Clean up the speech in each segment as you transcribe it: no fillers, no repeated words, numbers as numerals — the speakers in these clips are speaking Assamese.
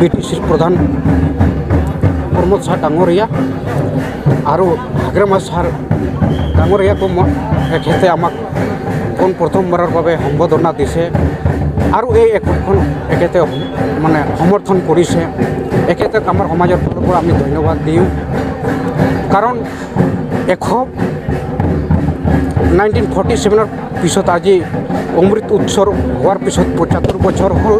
বিটিসির প্রধান প্রমোদ সাহা ডাঙরিয়া আর হাগ্রামা সার ডাঙরিয়াকে এখেতে আমাক পোন প্রথমবারের বাবে সম্বোধনা দিছে আর এই একতখন এখেতে মানে সমর্থন কৰিছে এখেতে আমাৰ সমাজেৰ ফালৰ পৰা আমি ধন্যবাদ দিওঁ কাৰণ 1947 পিছত আজি অমৃত উৎসৱ হোৱাৰ পিছত 75 বছৰ হ'ল।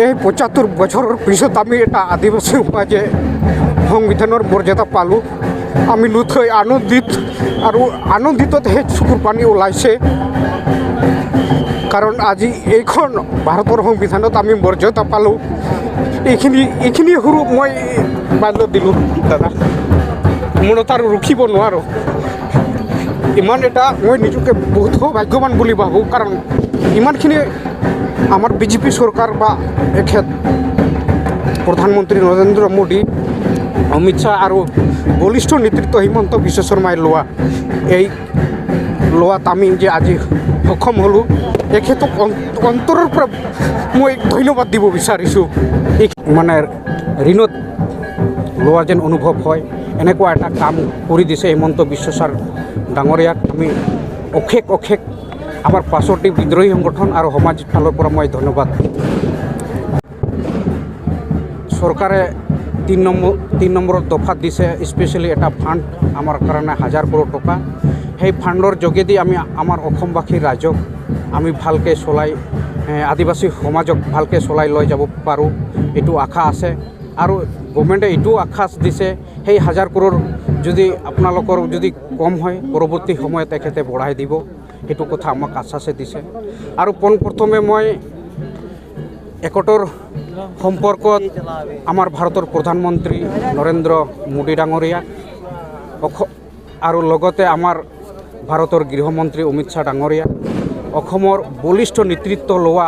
এই 75 বছৰৰ পিছত আমি এটা আদিবাসী সমাজে সংবিধানৰ মৰ্যাদা পালোঁ। আমি নথৈ আনন্দিত হে চকুৰ পানী ওলাইছে কাৰণ আজি এইখন ভাৰতৰ সংবিধানত আমি মৰ্যাদা পালোঁ। এইখিনি সৰু মই বাল্য দিলোঁ দাদা, মনত আৰু ৰখিব নোৱাৰোঁ। ইমান এটা মই নিজকে বহুত ভাগ্যৱান বুলি ভাবোঁ কাৰণ ইমানখিনি আমাৰ বিজেপি চৰকাৰ বা এখেত প্ৰধানমন্ত্ৰী নৰেন্দ্ৰ মোদী, অমিত শ্বাহ আৰু বলিষ্ঠ নেতৃত্ব হিমন্ত বিশ্ব শৰ্মাই লোৱাত আমি যে আজি সক্ষম হ'লোঁ এখেতক অন্তৰৰ পৰা মই ধন্যবাদ দিব বিচাৰিছোঁ। এই মানে ঋণত লোৱা যেন অনুভৱ হয় এনেকুৱা এটা কাম কৰি দিছে হিমন্ত বিশ্ব শৰ্মা ডাঙৰীয়াক আমি অশেষ আমাৰ পাছৰটি বিদ্ৰোহী সংগঠন আৰু সমাজ ফালৰ পৰা মই ধন্যবাদ। চৰকাৰে 3 নম্বৰৰ দফাত দিছে স্পেচিয়েলি এটা ফাণ্ড আমাৰ কাৰণে 1000 কোটি টকা। সেই ফাণ্ডৰ যোগেদি আমি আমাৰ অসমবাসী ৰাইজক আমি ভালকৈ চলাই আদিবাসী সমাজক ভালকৈ চলাই লৈ যাব পাৰোঁ এইটো আশা আছে। আৰু গভৰ্ণমেণ্টে এইটো আশা দিছে সেই 1000 কোটিৰ যদি আপোনালোকৰ যদি কম হয় পৰৱৰ্তী সময়ত তেখেতে বঢ়াই দিব, সেইটো কথা আমাক আশ্বাসে দিছে। আৰু পোনপ্ৰথমে মই একতৰ সম্পৰ্কত আমাৰ ভাৰতৰ প্ৰধানমন্ত্ৰী নৰেন্দ্ৰ মোদী ডাঙৰীয়া আৰু লগতে আমাৰ ভাৰতৰ গৃহমন্ত্ৰী অমিত শ্বাহ ডাঙৰীয়া, অসমৰ বলিষ্ঠ নেতৃত্ব লোৱা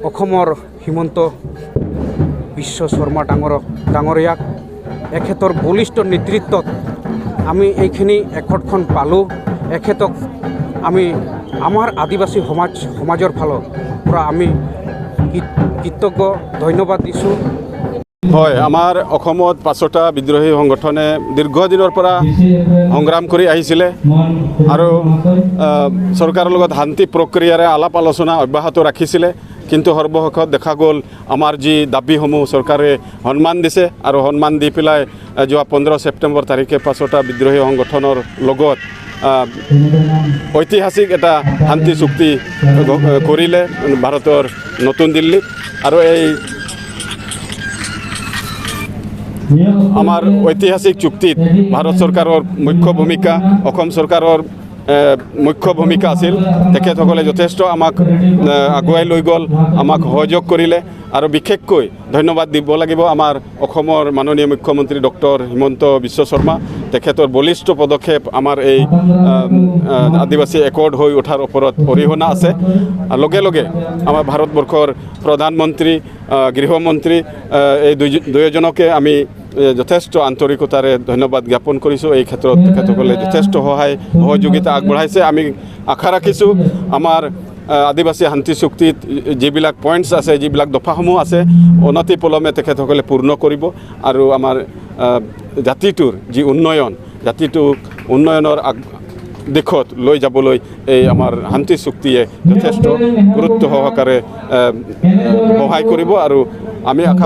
অসমৰ হিমন্ত বিশ্ব শৰ্মা ডাঙৰীয়াক এখেতৰ বলিষ্ঠ নেতৃত্বত আমি এইখিনি একতখন পালোঁ। এখেতক আমি আমাৰ আদিবাসী সমাজৰ ফালৰ পৰা আমি কৃতজ্ঞ ধন্যবাদ দিছোঁ। হয়, আমাৰ অসমত 5টা বিদ্ৰোহী সংগঠনে দীৰ্ঘদিনৰ পৰা সংগ্ৰাম কৰি আহিছিলে আৰু চৰকাৰৰ লগত শান্তি প্ৰক্ৰিয়াৰে আলাপ আলোচনা অব্যাহত ৰাখিছিলে। কিন্তু সৰ্বশেষত দেখা গ'ল আমাৰ যি দাবীসমূহ চৰকাৰে সন্মান দিছে আৰু সন্মান দি পেলাই যোৱা 15 ছেপ্টেম্বৰ তাৰিখে 5টা বিদ্ৰোহী সংগঠনৰ লগত ঐতিহাসিক এটা শান্তি চুক্তি কৰিলে ভাৰতৰ নতুন দিল্লীত। আৰু এই আমাৰ ঐতিহাসিক চুক্তিত ভাৰত চৰকাৰৰ মুখ্য ভূমিকা, অসম চৰকাৰৰ মুখ্য ভূমিকা আছিল। তেখেতসকলে যথেষ্ট আমাক আগুৱাই লৈ গ'ল, আমাক সহযোগ কৰিলে। আৰু বিশেষকৈ ধন্যবাদ দিব লাগিব আমাৰ অসমৰ মাননীয় মুখ্যমন্ত্ৰী ডক্টৰ হিমন্ত বিশ্ব শৰ্মা। তেখেতৰ বলিষ্ঠ পদক্ষেপ আমাৰ এই আদিবাসী একৰ্ড হৈ উঠাৰ ওপৰত অৰিহণা আছে। লগে লগে আমাৰ ভাৰতবৰ্ষৰ প্ৰধানমন্ত্ৰী, গৃহমন্ত্ৰী এই দুয়োজনকে আমি যথেষ্ট আন্তৰিকতাৰে ধন্যবাদ জ্ঞাপন কৰিছোঁ। এই ক্ষেত্ৰত তেখেতসকলে যথেষ্ট সহায় সহযোগিতা আগবঢ়াইছে। আমি আশা ৰাখিছোঁ আমাৰ আদিবাসী শান্তি চুক্তিত যিবিলাক পইণ্টছ আছে, যিবিলাক দফাসমূহ আছে অনতিপলমে তেখেতসকলে পূৰ্ণ কৰিব আৰু আমাৰ জাতিটোৰ যি জাতিটোক উন্নয়নৰ দিশত লৈ যাবলৈ এই আমাৰ শান্তি চুক্তিয়ে যথেষ্ট গুৰুত্ব সহকাৰে সহায় কৰিব। আৰু আমি